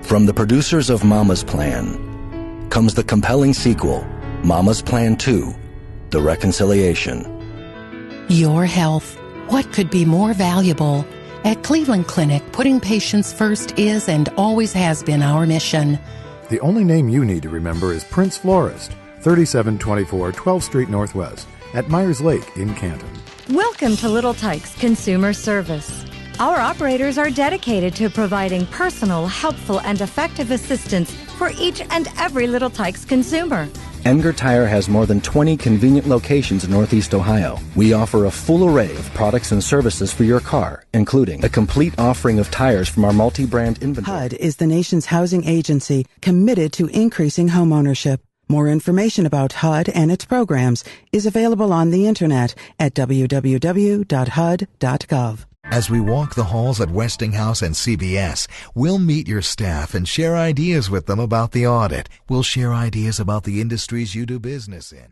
From the producers of Mama's Plan comes the compelling sequel, Mama's Plan 2, The Reconciliation. Your health. What could be more valuable? At Cleveland Clinic, putting patients first is and always has been our mission. The only name you need to remember is Prince Florist, 3724 12th Street Northwest, at Myers Lake in Canton. Welcome to Little Tikes Consumer Service. Our operators are dedicated to providing personal, helpful, and effective assistance for each and every Little Tikes consumer. Enger Tire has more than 20 convenient locations in Northeast Ohio. We offer a full array of products and services for your car, including a complete offering of tires from our multi-brand inventory. HUD is the nation's housing agency committed to increasing homeownership. More information about HUD and its programs is available on the internet at www.hud.gov. As we walk the halls at Westinghouse and CBS, we'll meet your staff and share ideas with them about the audit. We'll share ideas about the industries you do business in.